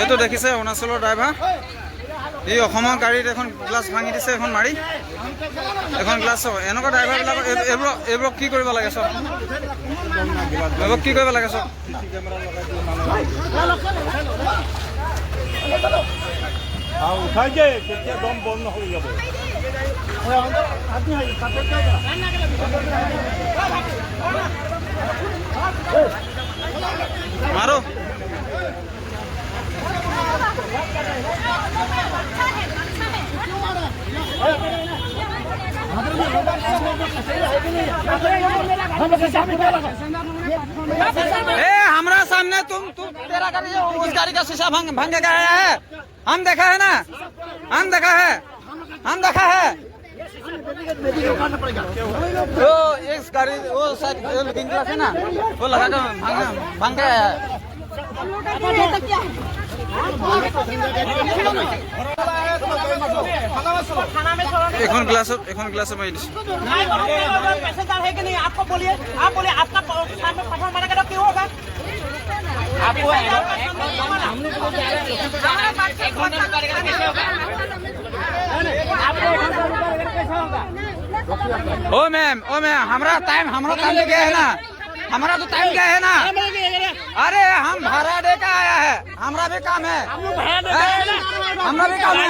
এইটো দেখিছে অৰুণাচলৰ ড্ৰাইভাৰ এই অসমৰ গাড়ীত এখন গ্লাছ ভাঙি দিছে এখন মাৰি এখন গ্লাছ এনেকুৱা ড্ৰাইভাৰবিলাক এইবোৰক কি কৰিব লাগে চব এইবোৰক কি কৰিব লাগে চব উঠাই দিয়ে তেতিয়া দম বন্ধ হৈ যাব মাৰো हमारा सामने तुम तेरा गाड़ी उस गाड़ी का शीशा भांग के आया है हम देखा है ना हम देखा है वो इस गाड़ी वो शायद लुकिंग ग्लास है ना वो लगा कर भांग के आया है এখন গ্লাস मैं पैसेंजर है कि नहीं आपको बोलिए आप बोलिए आपका पठान मारा का क्यों होगा आपको ओ मैम हमारा टाइम क्या है ना हमारा तो टाइम क्या है ना अरे हम भाड़ा दे के आया है हमारा भी काम है हमारा भी काम है